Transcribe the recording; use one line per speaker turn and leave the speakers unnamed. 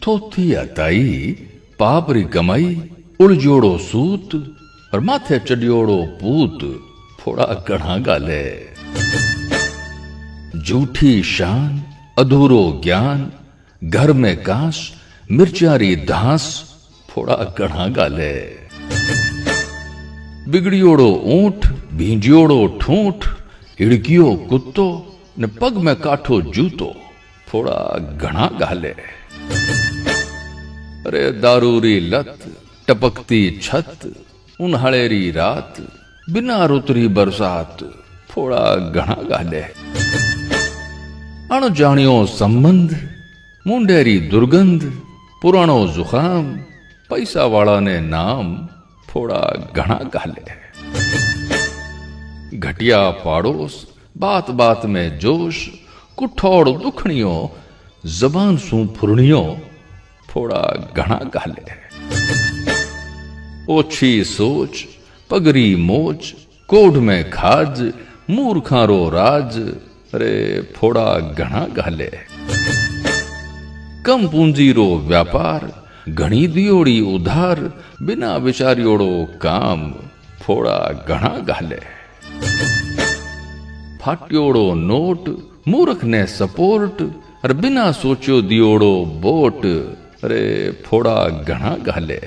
थोथी अताई पापरी कमाई उलझोड़ो सूत और माथे चढ़ियोड़ो पूत थोड़ा घणा गाले। झूठी शान अधूरो ज्ञान घर में कांस मिर्चारी धांस थोड़ा घणा गाले। बिगड़ियोड़ो ऊंट भींजियोड़ो ठूंठ हिड़कियो कुत्तो ने पग में काठो जूतो थोड़ा घणा गाले। अरे दारूरी लत टपकती छत उन्हाड़ेरी रात बिना रुतरी बरसात थोड़ा घणा गाले। अणजाणियो संबंध मुंडेरी दुर्गंध पुराणो जुखाम पैसा वाला ने नाम थोड़ा घणा गाले। घटिया पाड़ोस बात बात में जोश कुठौड़ दुखनियो जबान सू फुरनियो थोड़ा घणा गाले। ओछी सोच पगरी मोच कोढ़ में खाज मूर्खारो राज अरे थोड़ा घणा गाले। कम पूंजी रो व्यापार घणी दियोड़ी उधार बिना विचारियोड़ो काम थोड़ा घणा गाले। फाट्योड़ो नोट मूर्ख ने सपोर्ट और बिना सोचो दियोड़ो बोट अरे थोड़ा घणा गाले।